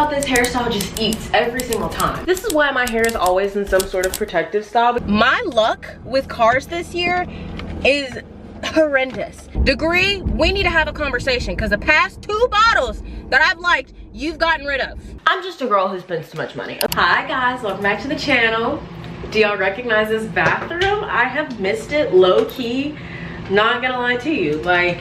about this hairstyle just eats every single time. This is why my hair is always in some sort of protective style. My luck with cars this year is horrendous. Degree, we need to have a conversation because the past 2 bottles that I've liked, you've gotten rid of. I'm just a girl who spends too much money. Hi guys, welcome back to the channel. Do y'all recognize this bathroom? I have missed it low-key. Not gonna lie to you, like,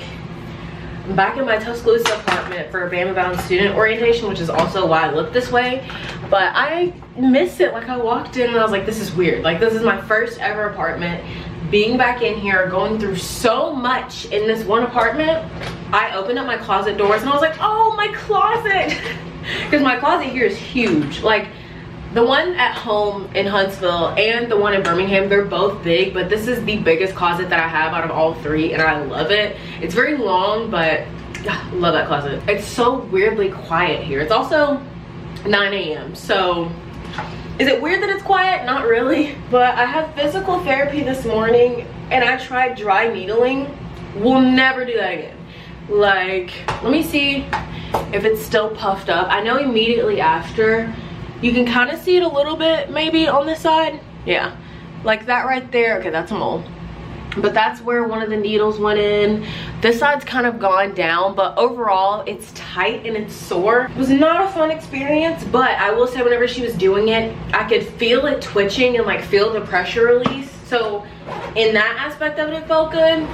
I'm back in my Tuscaloosa apartment for Bama bound student orientation, which is also why I look this way. But I miss it. Like, I walked in and I was like, this is weird. Like, this is my first ever apartment. Being back in here, going through so much in this one apartment, I opened up my closet doors and I was like, oh, my closet. Because my closet here is huge. Like, the one at home in Huntsville and the one in Birmingham, they're both big, but this is the biggest closet that I have out of all 3, and I love it. It's very long, but love that closet. It's so weirdly quiet here. It's also 9 a.m. so is it weird that it's quiet? Not really. But I have physical therapy this morning and I tried dry needling. We'll never do that again. Like, let me see if it's still puffed up. I know immediately after, you can kind of see it a little bit maybe on this side. Yeah, like that right there. Okay, that's a mole. But that's where one of the needles went in. This side's kind of gone down, but overall it's tight and it's sore. It was not a fun experience, but I will say whenever she was doing it, I could feel it twitching and like feel the pressure release. So in that aspect of it, it felt good.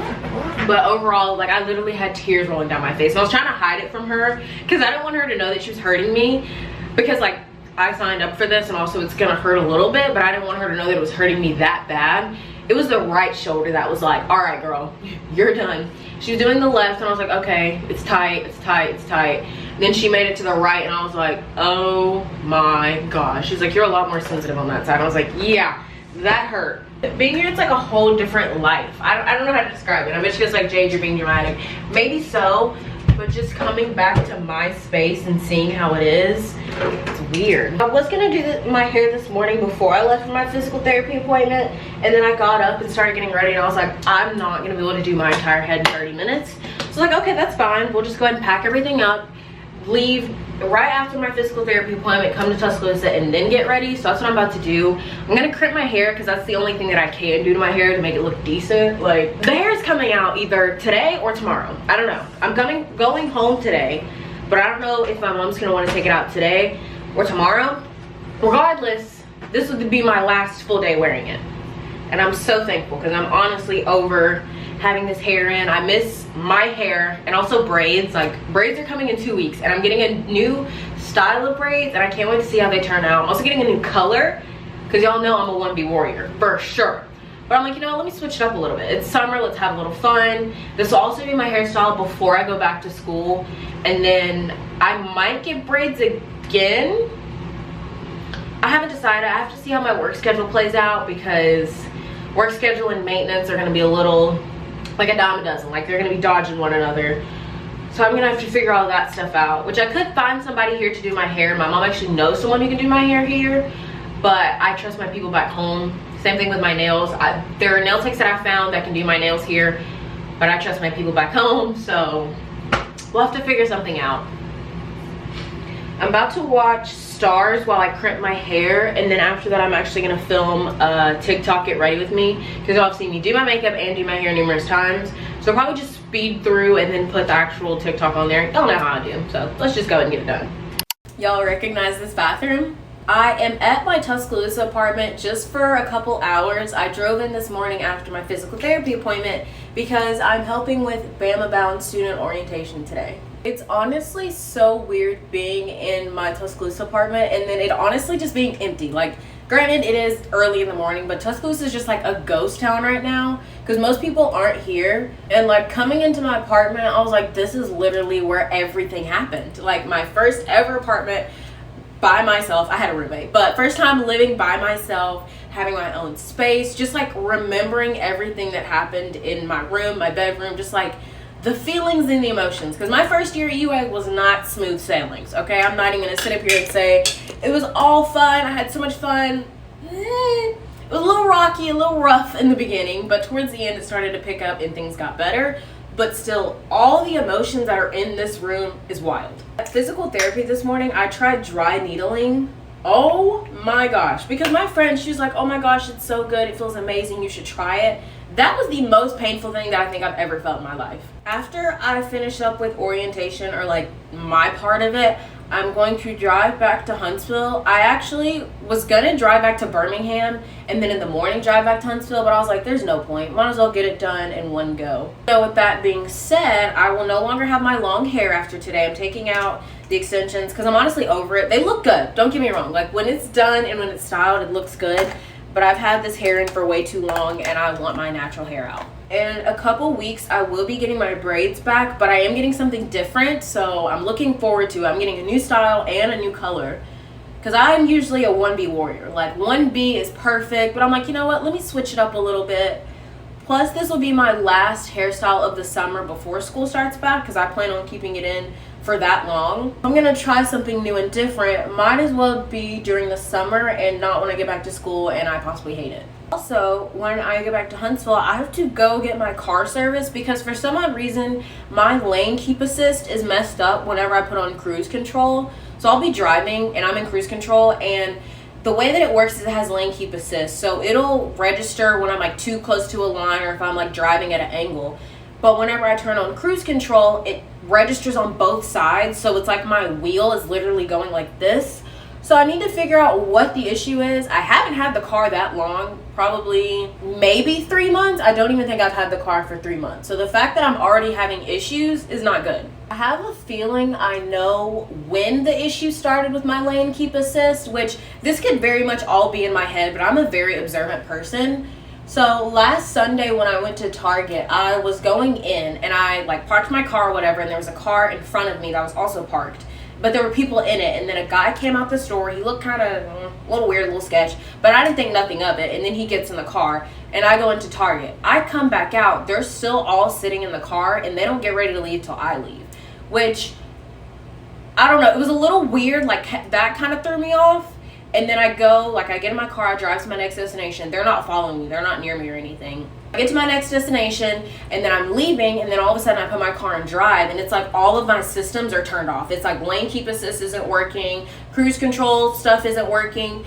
But overall, like, I literally had tears rolling down my face. And I was trying to hide it from her because I didn't want her to know that she was hurting me, because like, I signed up for this and also it's gonna hurt a little bit, but I didn't want her to know that it was hurting me that bad. It was the right shoulder that was like, all right girl, you're done. She was doing the left and I was like, okay, it's tight, it's tight, it's tight. And then she made it to the right and I was like, oh my gosh. She's like, you're a lot more sensitive on that side. I was like, yeah, that hurt. Being here, it's like a whole different life. I don't know how to describe it. I bet she was like, Jade, you're being dramatic. Maybe so, but just coming back to my space and seeing how it is, it's weird. I was gonna do my hair this morning before I left for my physical therapy appointment, and then I got up and started getting ready and I was like, I'm not gonna be able to do my entire head in 30 minutes. So like, okay, that's fine. We'll just go ahead and pack everything up, leave right after my physical therapy appointment, come to Tuscaloosa, and then get ready. So that's what I'm about to do. I'm gonna crimp my hair because that's the only thing that I can do to my hair to make it look decent. Like, the hair is coming out either today or tomorrow. I don't know. I'm going home today, but I don't know if my mom's gonna want to take it out today or tomorrow. Regardless, this would be my last full day wearing it, and I'm so thankful because I'm honestly over having this hair in. I miss my hair and also braids. Like, braids are coming in 2 weeks and I'm getting a new style of braids and I can't wait to see how they turn out. I'm also getting a new color because y'all know I'm a 1B warrior for sure. But I'm like, you know, let me switch it up a little bit. It's summer, let's have a little fun. This will also be my hairstyle before I go back to school, and then I might get braids again. I haven't decided. I have to see how my work schedule plays out because work schedule and maintenance are gonna be a little like a dime a dozen. Like, they're gonna be dodging one another. So I'm gonna have to figure all that stuff out, which I could find somebody here to do my hair. My mom actually knows someone who can do my hair here, but I trust my people back home. Same thing with my nails. There are nail techs that I found that can do my nails here, but I trust my people back home, so we'll have to figure something out. I'm about to watch Stars while I crimp my hair, and then after that I'm actually gonna film TikTok Get Ready With Me, because y'all have seen me do my makeup and do my hair numerous times. So I'll probably just speed through and then put the actual TikTok on there. Y'all know how I do, so let's just go ahead and get it done. Y'all recognize this bathroom? I am at my Tuscaloosa apartment just for a couple hours. I drove in this morning after my physical therapy appointment because I'm helping with Bama bound student orientation today. It's honestly so weird being in my Tuscaloosa apartment and then it honestly just being empty. Like, granted, it is early in the morning, but Tuscaloosa is just like a ghost town right now because most people aren't here. And like, coming into my apartment, I was like, this is literally where everything happened. Like, my first ever apartment by myself. I had a roommate, but first time living by myself, having my own space, just like remembering everything that happened in my room, my bedroom, just like the feelings and the emotions. Because my first year at UA was not smooth sailings, okay? I'm not even gonna sit up here and say it was all fun. I had so much fun. It was a little rocky, a little rough in the beginning, but towards the end it started to pick up and things got better. but still all the emotions that are in this room is wild. At physical therapy this morning, I tried dry needling. Oh my gosh, because my friend, she was like, oh my gosh, it's so good, it feels amazing, you should try it. That was the most painful thing that I think I've ever felt in my life. After I finish up with orientation, or like my part of it, I'm going to drive back to Huntsville. I actually was gonna drive back to Birmingham and then in the morning drive back to Huntsville, but I was like, there's no point. Might as well get it done in one go. So with that being said, I will no longer have my long hair after today. I'm taking out the extensions because I'm honestly over it. They look good, don't get me wrong. Like when it's done and when it's styled, it looks good. But I've had this hair in for way too long and I want my natural hair out. In a couple weeks, I will be getting my braids back, but I am getting something different, so I'm looking forward to it. I'm getting a new style and a new color, because I'm usually a 1B warrior. Like 1B is perfect, but I'm like, you know what, let me switch it up a little bit. Plus, this will be my last hairstyle of the summer before school starts back, because I plan on keeping it in for that long. I'm gonna try something new and different. Might as well be during the summer and not when I get back to school and I possibly hate it. Also, when I get back to Huntsville, I have to go get my car serviced because for some odd reason, my lane keep assist is messed up whenever I put on cruise control. So I'll be driving and I'm in cruise control, and the way that it works is it has lane keep assist. So it'll register when I'm like too close to a line or if I'm like driving at an angle. But whenever I turn on cruise control, it registers on both sides. So it's like my wheel is literally going like this. So I need to figure out what the issue is. I haven't had the car that long, probably maybe 3 months. I don't even think I've had the car for 3 months. So the fact that I'm already having issues is not good. I have a feeling I know when the issue started with my lane keep assist, which this could very much all be in my head, but I'm a very observant person. So last Sunday when I went to Target, I was going in and I like parked my car or whatever, and there was a car in front of me that was also parked. But there were people in it, and then a guy came out the store. He looked kind of a little weird, a little sketch, but I didn't think nothing of it. And then he gets in the car, and I go into Target. I come back out. They're still all sitting in the car, and they don't get ready to leave till I leave, which, I don't know. It was a little weird. Like, that kind of threw me off. And then I go, like, I get in my car. I drive to my next destination. They're not following me. They're not near me or anything. I get to my next destination, and then I'm leaving, and then all of a sudden I put my car in drive, and it's like all of my systems are turned off. It's like lane keep assist isn't working, cruise control stuff isn't working,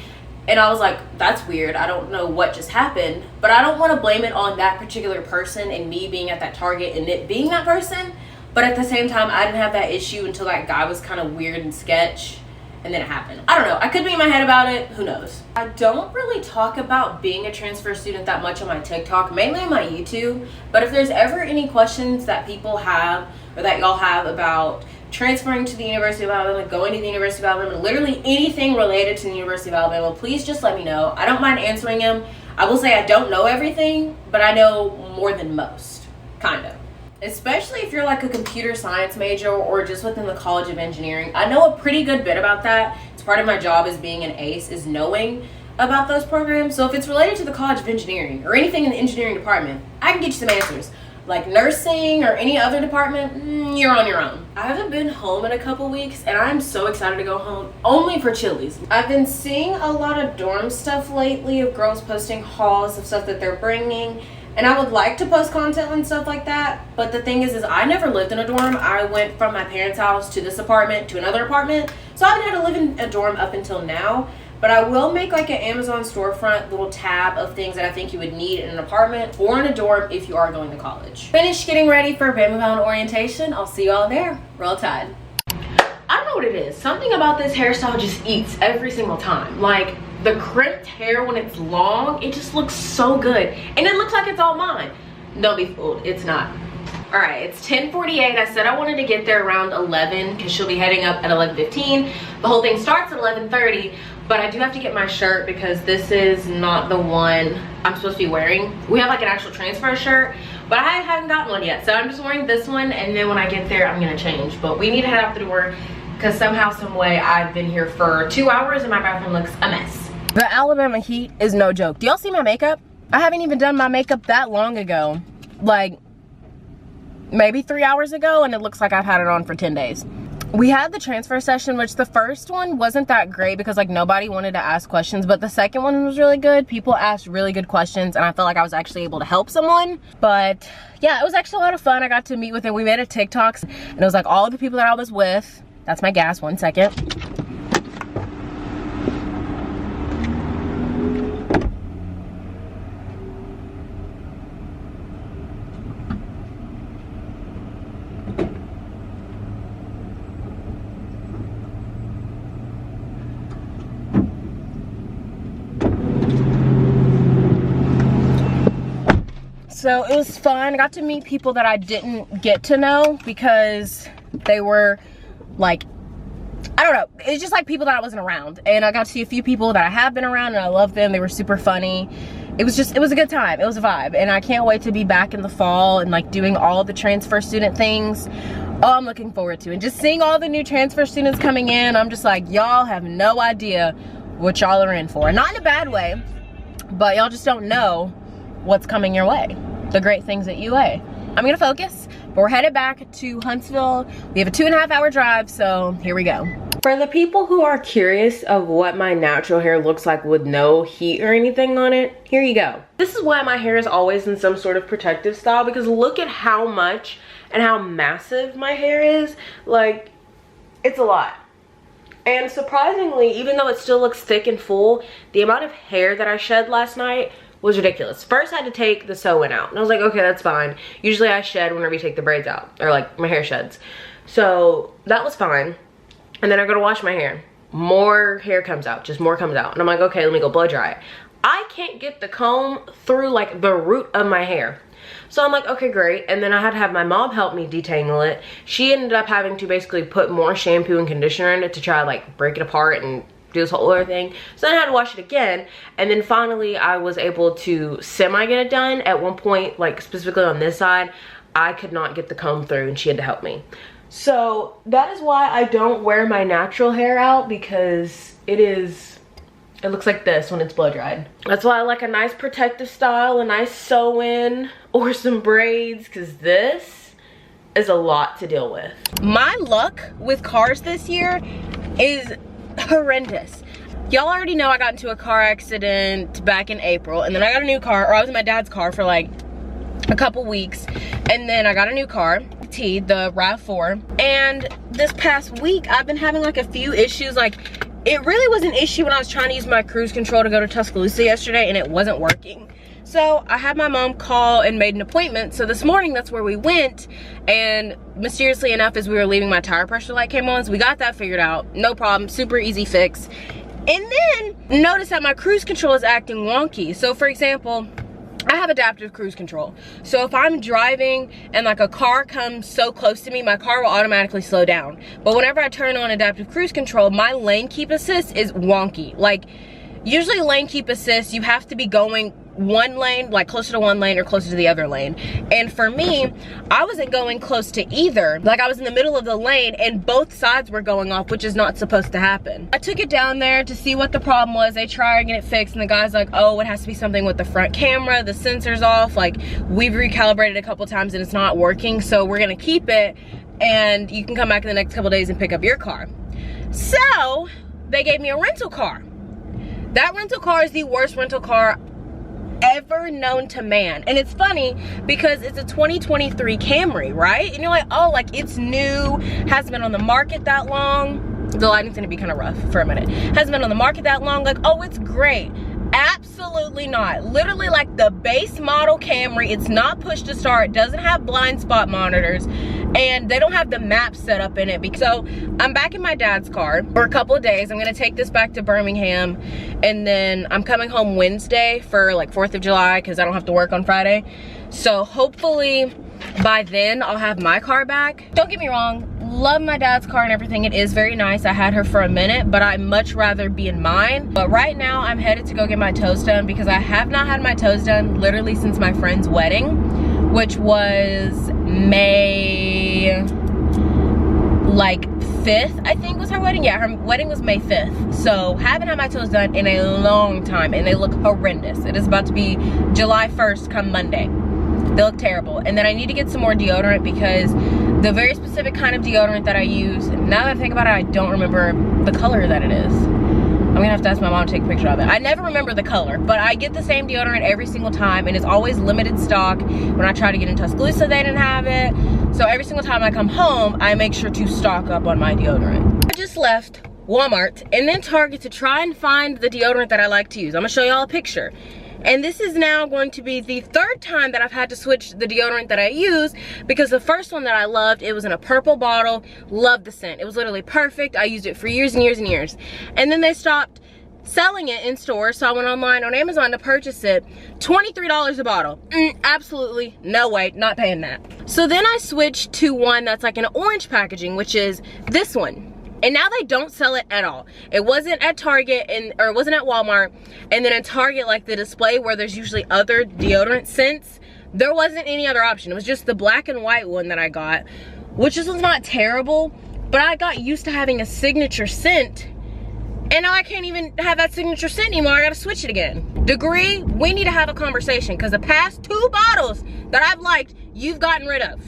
and I was like, that's weird. I don't know what just happened, but I don't want to blame it on that particular person and me being at that Target and it being that person, but at the same time, I didn't have that issue until that guy was kind of weird and sketch. And then it happened. I don't know. I could be in my head about it. Who knows? I don't really talk about being a transfer student that much on my TikTok, mainly on my YouTube. But if there's ever any questions that people have or that y'all have about transferring to the University of Alabama, going to the University of Alabama, literally anything related to the University of Alabama, please just let me know. I don't mind answering them. I will say I don't know everything, but I know more than most. Kind of. Especially if you're like a computer science major or just within the College of Engineering. I know a pretty good bit about that. It's part of my job as being an ACE, is knowing about those programs. So if it's related to the College of Engineering or anything in the engineering department, I can get you some answers. Like nursing or any other department, you're on your own. I haven't been home in a couple weeks and I'm so excited to go home, only for Chili's. I've been seeing a lot of dorm stuff lately of girls posting hauls of stuff that they're bringing. And I would like to post content and stuff like that. But the thing is I never lived in a dorm. I went from my parents' house to this apartment to another apartment. So I haven't had to live in a dorm up until now. But I will make like an Amazon storefront little tab of things that I think you would need in an apartment or in a dorm if you are going to college. Finished getting ready for Bama Bound orientation. I'll see you all there. Roll Tide. I don't know what it is. Something about this hairstyle just eats every single time. Like, the crimped hair when it's long, it just looks so good. And it looks like it's all mine. Don't be fooled, it's not. All right, it's 10:48. I said I wanted to get there around 11 because she'll be heading up at 11:15. The whole thing starts at 11:30, but I do have to get my shirt because this is not the one I'm supposed to be wearing. We have like an actual transfer shirt, but I haven't gotten one yet. So I'm just wearing this one, and then when I get there, I'm gonna change. But we need to head out the door because somehow, some way, I've been here for 2 hours and my bathroom looks a mess. The Alabama heat is no joke. Do y'all see my makeup? I haven't even done my makeup that long ago. Like, maybe 3 hours ago, and it looks like I've had it on for 10 days. We had the transfer session, which the first one wasn't that great because like nobody wanted to ask questions, but the second one was really good. People asked really good questions and I felt like I was actually able to help someone. But yeah, it was actually a lot of fun. I got to meet with him. We made a TikTok and it was like all the people that I was with. That's my gas, 1 second. So it was fun. I got to meet people that I didn't get to know because they were like, I don't know, it's just like people that I wasn't around. And I got to see a few people that I have been around and I love them. They were super funny. It was a good time. It was a vibe. And I can't wait to be back in the fall and like doing all the transfer student things. Oh, I'm looking forward to it. And just seeing all the new transfer students coming in, I'm just like, y'all have no idea what y'all are in for. Not in a bad way, but y'all just don't know what's coming your way. The great things at UA. I'm gonna focus, but we're headed back to Huntsville. We have a 2.5 hour drive, so here we go. For the people who are curious of what my natural hair looks like with no heat or anything on it, here you go. This is why my hair is always in some sort of protective style, because look at how much and how massive my hair is. Like, it's a lot. And surprisingly, even though it still looks thick and full, the amount of hair that I shed last night was ridiculous. First I had to take the sew-in out and I was like, okay, that's fine. Usually I shed whenever you take the braids out, or like my hair sheds. So that was fine. And then I go to wash my hair. More hair comes out, just more comes out. And I'm like, okay, let me go blow dry it. I can't get the comb through like the root of my hair. So I'm like, okay, great. And then I had to have my mom help me detangle it. She ended up having to basically put more shampoo and conditioner in it to try to like break it apart and do this whole other thing. So then I had to wash it again, and then finally I was able to semi get it done. At one point, like specifically on this side, I could not get the comb through and she had to help me. So that is why I don't wear my natural hair out, because it looks like this when it's blow dried. That's why I like a nice protective style, a nice sew-in or some braids, because this is a lot to deal with. My luck with cars this year is horrendous. Y'all already know I got into a car accident back in April, and then I got a new car, or I was in my dad's car for like a couple weeks, and then I got a new car, the RAV4, and this past week I've been having like a few issues. Like, it really was an issue when I was trying to use my cruise control to go to Tuscaloosa yesterday and it wasn't working. So I had my mom call and made an appointment. So this morning, that's where we went. And mysteriously enough, as we were leaving, my tire pressure light came on. So we got that figured out. No problem, super easy fix. And then notice that my cruise control is acting wonky. So for example, I have adaptive cruise control. So if I'm driving and like a car comes so close to me, my car will automatically slow down. But whenever I turn on adaptive cruise control, my lane keep assist is wonky. Like, usually lane keep assist, you have to be going one lane, like closer to one lane or closer to the other lane. And for me, I wasn't going close to either. Like, I was in the middle of the lane and both sides were going off, which is not supposed to happen. I took it down there to see what the problem was. They tried to get it fixed and the guy's like, oh, it has to be something with the front camera, the sensor's off. Like, we've recalibrated a couple times and it's not working, so we're gonna keep it and you can come back in the next couple days and pick up your car. So they gave me a rental car. That rental car is the worst rental car ever known to man. And it's funny because it's a 2023 Camry, right? And you're like, oh, like, it's new, hasn't been on the market that long. The lighting's gonna be kind of rough for a minute. Hasn't been on the market that long. Like, oh, it's great. Absolutely not. Literally like the base model Camry. It's not push to start, doesn't have blind spot monitors, and they don't have the map set up in it. So I'm back in my dad's car for a couple of days. I'm gonna take this back to Birmingham, and then I'm coming home Wednesday for like 4th of July because I don't have to work on Friday. So hopefully by then I'll have my car back. Don't get me wrong, love my dad's car and everything. It is very nice. I had her for a minute, but I'd much rather be in mine. But right now I'm headed to go get my toes done because I have not had my toes done literally since my friend's wedding, which was May like 5th, I think was her wedding. Yeah, her wedding was May 5th. So haven't had my toes done in a long time and they look horrendous. It is about to be July 1st come Monday. They look terrible. And then I need to get some more deodorant because the very specific kind of deodorant that I use. Now that I think about it, I don't remember the color that it is. I'm gonna have to ask my mom to take a picture of it. I never remember the color, but I get the same deodorant every single time, and it's always limited stock. When I try to get in Tuscaloosa, they didn't have it. So every single time I come home, I make sure to stock up on my deodorant. I just left Walmart and then Target to try and find the deodorant that I like to use. I'm gonna show y'all a picture. And this is now going to be the third time that I've had to switch the deodorant that I use, because the first one that I loved, it was in a purple bottle, loved the scent. It was literally perfect. I used it for years and years and years. And then they stopped selling it in stores, so I went online on Amazon to purchase it. $23 a bottle. Absolutely no way, not paying that. So then I switched to one that's like an orange packaging, which is this one. And now they don't sell it at all. It wasn't at Target, or it wasn't at Walmart. And then at Target, like the display where there's usually other deodorant scents, there wasn't any other option. It was just the black and white one that I got, which is not terrible, but I got used to having a signature scent, and now I can't even have that signature scent anymore. I gotta switch it again. Degree, we need to have a conversation, because the past 2 bottles that I've liked, you've gotten rid of.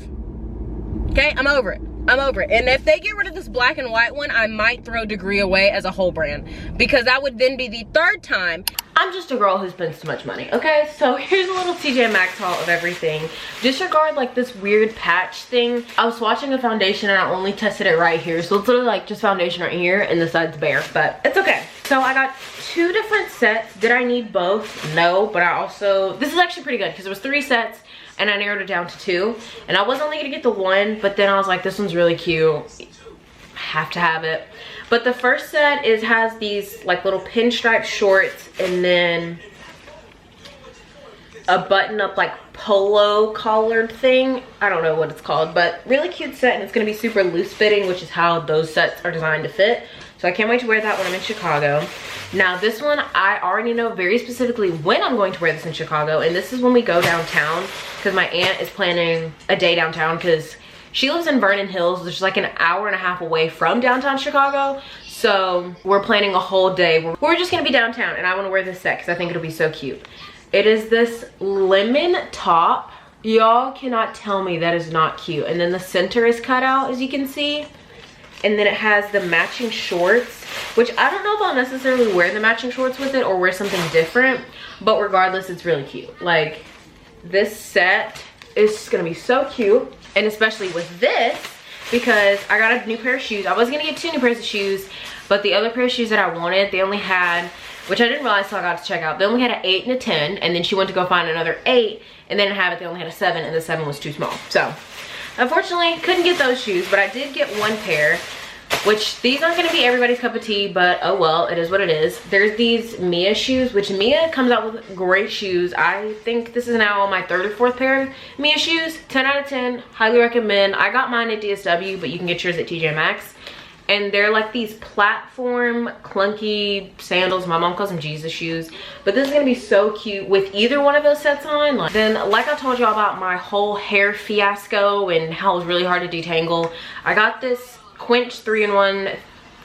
Okay, I'm over it. I'm over it. And if they get rid of this black and white one, I might throw Degree away as a whole brand, because that would then be the 3rd time. I'm just a girl who spends too much money, okay? So here's a little TJ Maxx haul of everything. Disregard like this weird patch thing. I was swatching a foundation and I only tested it right here. So it's literally like just foundation right here and the side's bare, but it's okay. So I got 2 different sets. Did I need both? No, but I also, this is actually pretty good because it was 3 sets. And I narrowed it down to 2. And I was only gonna get the 1, but then I was like, this one's really cute. I have to have it. But the first set has these like little pinstripe shorts, and then a button up like polo collared thing. I don't know what it's called, but really cute set, and it's gonna be super loose fitting, which is how those sets are designed to fit. So I can't wait to wear that when I'm in Chicago. Now this one, I already know very specifically when I'm going to wear this in Chicago, and this is when we go downtown, because my aunt is planning a day downtown, because she lives in Vernon Hills, which is like an hour and a half away from downtown Chicago. So we're planning a whole day. We're just gonna be downtown, and I wanna wear this set because I think it'll be so cute. It is this lemon top. Y'all cannot tell me that is not cute. And then the center is cut out, as you can see. And then it has the matching shorts, which I don't know if I'll necessarily wear the matching shorts with it or wear something different, but regardless, it's really cute. Like, this set is gonna be so cute, and especially with this, because I got a new pair of shoes. I was gonna get 2 new pairs of shoes, but the other pair of shoes that I wanted, they only had, which I didn't realize till I got to check out, they only had an 8 and a 10, and then she went to go find another 8, and then have it, they only had a 7, and the 7 was too small. So unfortunately, couldn't get those shoes, but I did get 1 pair, which these aren't gonna be everybody's cup of tea, but oh well, it is what it is. There's these Mia shoes, which Mia comes out with great shoes. I think this is now my 3rd or 4th pair of Mia shoes. 10 out of 10, highly recommend. I got mine at DSW, but you can get yours at TJ Maxx. And they're like these platform clunky sandals. My mom calls them Jesus shoes, but this is gonna be so cute with either one of those sets on. Then, like I told y'all about my whole hair fiasco and how it was really hard to detangle, I got this Quench 3-in-1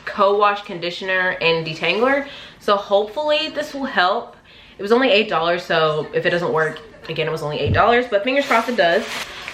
co-wash conditioner and detangler, so hopefully this will help. It was only $8, so if it doesn't work, again, it was only $8, but fingers crossed it does.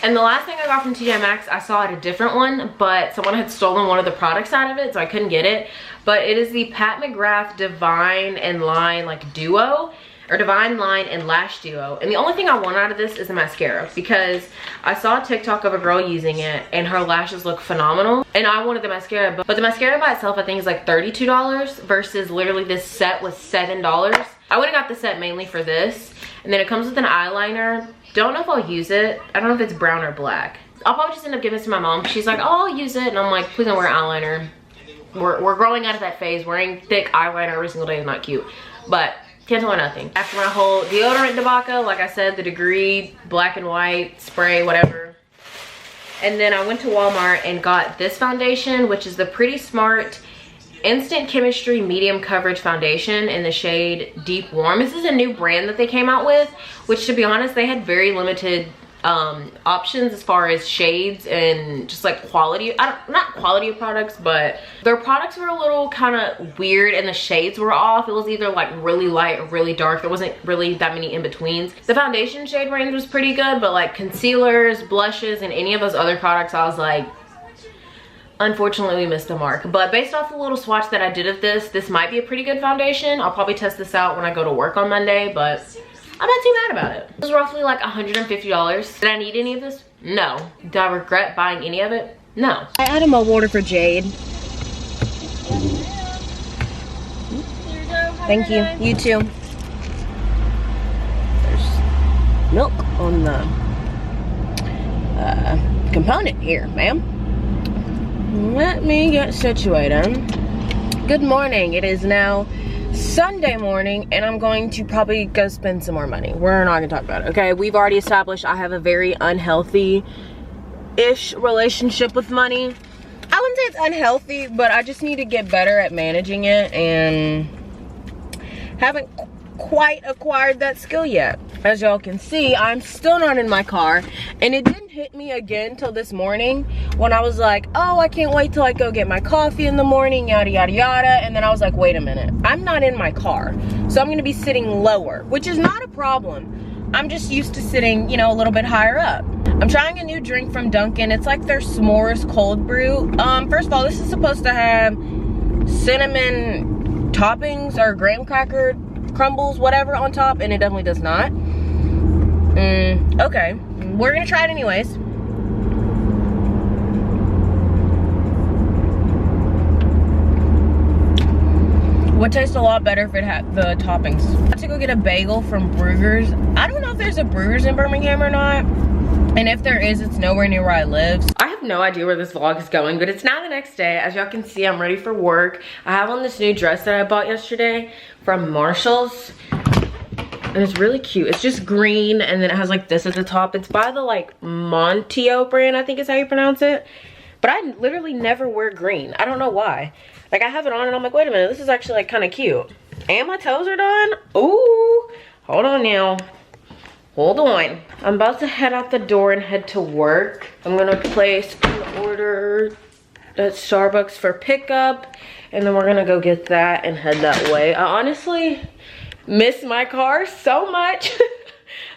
And the last thing I got from TJ Maxx, I saw at a different one, but someone had stolen one of the products out of it, so I couldn't get it. But it is the Pat McGrath Divine and Line like duo, or Divine Line and Lash Duo. And the only thing I want out of this is the mascara, because I saw a TikTok of a girl using it and her lashes look phenomenal. And I wanted the mascara, but the mascara by itself I think is like $32 versus literally this set was $7. I would've got the set mainly for this. And then it comes with an eyeliner. Don't know if I'll use it. I don't know if it's brown or black. I'll probably just end up giving it to my mom. She's like, oh, I'll use it. And I'm like, please don't wear eyeliner. We're growing out of that phase. Wearing thick eyeliner every single day is not cute. But can't tell her nothing. After my whole deodorant debacle, like I said, the Degree black and white spray, whatever. And then I went to Walmart and got this foundation, which is the Pretty Smart Instant Chemistry Medium Coverage Foundation in the shade Deep Warm. This is a new brand that they came out with, which to be honest, they had very limited options as far as shades and just like quality. Not quality of products, but their products were a little kind of weird and the shades were off. It was either like really light or really dark. There wasn't really that many in betweens. The foundation shade range was pretty good, but like concealers, blushes, and any of those other products, I was like, unfortunately we missed the mark. But based off the little swatch that I did of this might be a pretty good foundation. I'll probably test this out when I go to work on Monday, but I'm not too mad about it. It was roughly like $150. Did I need any of this? No. Do I regret buying any of it? No. I added my water for Jade. Thank you. You too. There's milk on the component here, ma'am. Let me get situated. Good morning. It is now Sunday morning, and I'm going to probably go spend some more money. We're not gonna talk about it, okay? We've already established I have a very unhealthy-ish relationship with money. I wouldn't say it's unhealthy, but I just need to get better at managing it, and haven't quite acquired that skill yet. As y'all can see, I'm still not in my car, and it didn't hit me again till this morning when I was like, oh, I can't wait till I go get my coffee in the morning, yada yada yada. And then I was like, wait a minute, I'm not in my car, so I'm gonna be sitting lower, which is not a problem. I'm just used to sitting, you know, a little bit higher up. I'm trying a new drink from Dunkin'. It's like their s'mores cold brew. First of all, this is supposed to have cinnamon toppings or graham cracker crumbles, whatever, on top, and it definitely does not. Okay, we're gonna try it anyways. Would taste a lot better if it had the toppings. I had to go get a bagel from Brugger's. I don't know if there's a Brugger's in Birmingham or not, and if there is, it's nowhere near where I live. I have no idea where this vlog is going, but it's now the next day. As y'all can see, I'm ready for work. I have on this new dress that I bought yesterday from Marshall's, and it's really cute. It's just green, and then it has like this at the top. It's by the like Monteo brand, I think is how you pronounce it. But I literally never wear green. I don't know why. Like, I have it on and I'm like, wait a minute, this is actually like kind of cute. And my toes are done. Ooh, hold on now. Hold on. I'm about to head out the door and head to work. I'm gonna place an order at Starbucks for pickup, and then we're gonna go get that and head that way. I honestly miss my car so much.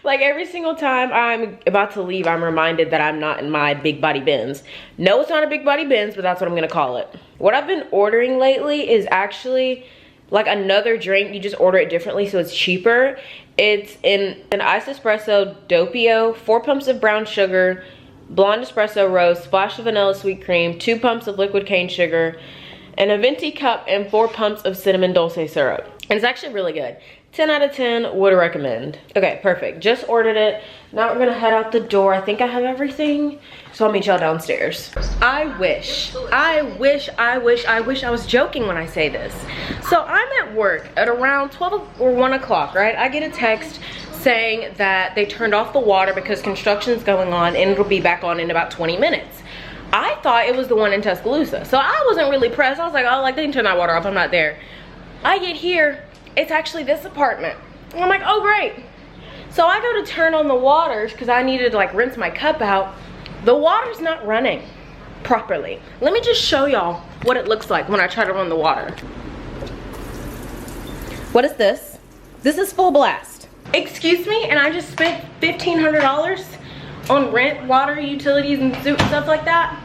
Like, every single time I'm about to leave, I'm reminded that I'm not in my big body Benz. No, it's not a big body Benz, but that's what I'm gonna call it. What I've been ordering lately is actually like another drink. You just order it differently, so it's cheaper. It's an iced espresso doppio, 4 pumps of brown sugar, blonde espresso roast, splash of vanilla sweet cream, 2 pumps of liquid cane sugar, and a venti cup and 4 pumps of cinnamon dulce syrup. And it's actually really good. 10 out of 10 would recommend. Okay, perfect. Just ordered it. Now we're gonna head out the door. I think I have everything, so I'll meet y'all downstairs. I wish I was joking when I say this. So I'm at work at around 12 or 1 o'clock, right? I get a text saying that they turned off the water because construction's going on and it'll be back on in about 20 minutes. I thought it was the one in Tuscaloosa, so I wasn't really pressed. I was like, oh, like, they can turn that water off, I'm not there. I get here, it's actually this apartment. And I'm like, oh great. So I go to turn on the waters because I needed to like rinse my cup out. The water's not running properly. Let me just show y'all what it looks like when I try to run the water. What is this? This is full blast. Excuse me, and I just spent $1,500 on rent, water, utilities, and stuff like that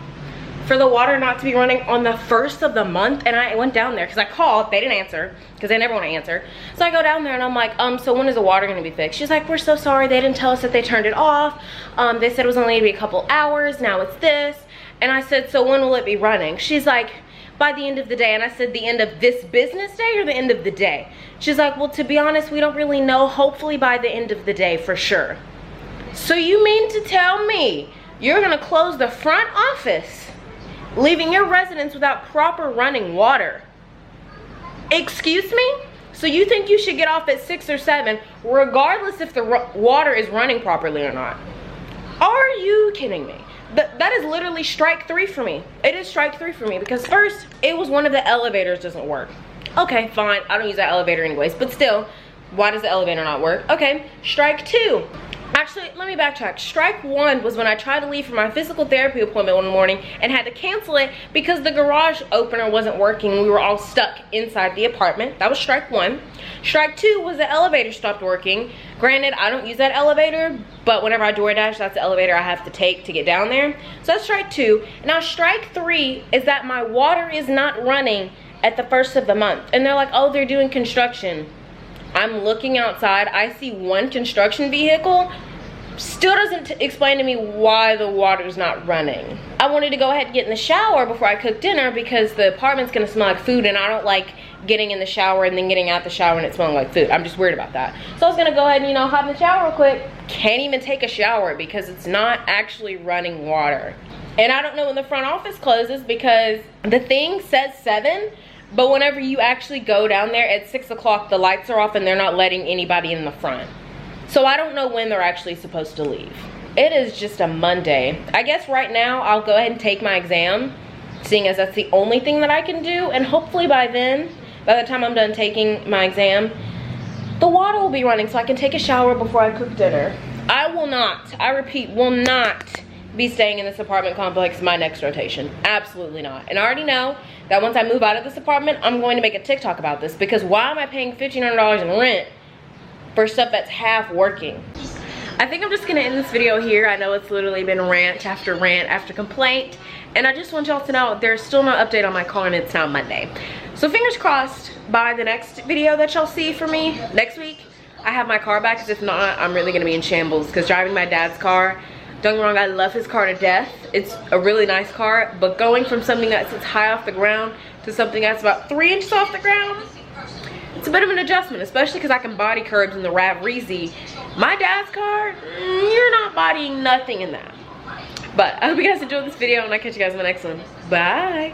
for the water not to be running on the 1st of the month. And I went down there because I called, they didn't answer because they never want to answer. So I go down there and I'm like, so when is the water going to be fixed? She's like, we're so sorry, they didn't tell us that they turned it off. They said it was only going to be a couple hours, now it's this. And I said, so when will it be running? She's like, by the end of the day. And I said, the end of this business day or the end of the day? She's like, well, to be honest, we don't really know. Hopefully by the end of the day for sure. So you mean to tell me you're gonna close the front office, leaving your residents without proper running water? Excuse me? So you think you should get off at 6 or 7 regardless if the water is running properly or not? Are you kidding me? That is literally strike 3 for me. It is strike 3 for me because first, it was one of the elevators doesn't work. Okay, fine, I don't use that elevator anyways, but still, why does the elevator not work? Okay, strike 2. Actually, let me backtrack. Strike one was when I tried to leave for my physical therapy appointment one morning and had to cancel it because the garage opener wasn't working. We were all stuck inside the apartment. That was strike one. Strike two was the elevator stopped working. Granted, I don't use that elevator, but whenever I DoorDash, that's the elevator I have to take to get down there. So that's strike two. Now strike three is that my water is not running at the first of the month. And they're like, oh, they're doing construction. I'm looking outside, I see one construction vehicle, still doesn't explain to me why the water's not running. I wanted to go ahead and get in the shower before I cook dinner because the apartment's gonna smell like food and I don't like getting in the shower and then getting out the shower and it smelling like food. I'm just worried about that. So I was gonna go ahead and, you know, hop in the shower real quick. Can't even take a shower because it's not actually running water. And I don't know when the front office closes because the thing says 7, but whenever you actually go down there at 6 o'clock, the lights are off and they're not letting anybody in the front. So I don't know when they're actually supposed to leave. It is just a Monday. I guess right now I'll go ahead and take my exam, seeing as that's the only thing that I can do. And hopefully by then, by the time I'm done taking my exam, the water will be running so I can take a shower before I cook dinner. I will not, I repeat, will not be staying in this apartment complex my next rotation. Absolutely not. And I already know that once I move out of this apartment, I'm going to make a TikTok about this because why am I paying $1,500 in rent for stuff that's half working? I think I'm just gonna end this video here. I know it's literally been rant after complaint, and I just want y'all to know there's still no update on my car and it's now Monday. So fingers crossed by the next video that y'all see from me next week, I have my car back, because if not, I'm really gonna be in shambles because driving my dad's car, don't get me wrong, I love his car to death. It's a really nice car, but going from something that sits high off the ground to something that's about 3 inches off the ground, it's a bit of an adjustment, especially because I can body curbs in the RAV-Reezy. My dad's car, you're not bodying nothing in that. But I hope you guys enjoyed this video, and I'll catch you guys in the next one. Bye.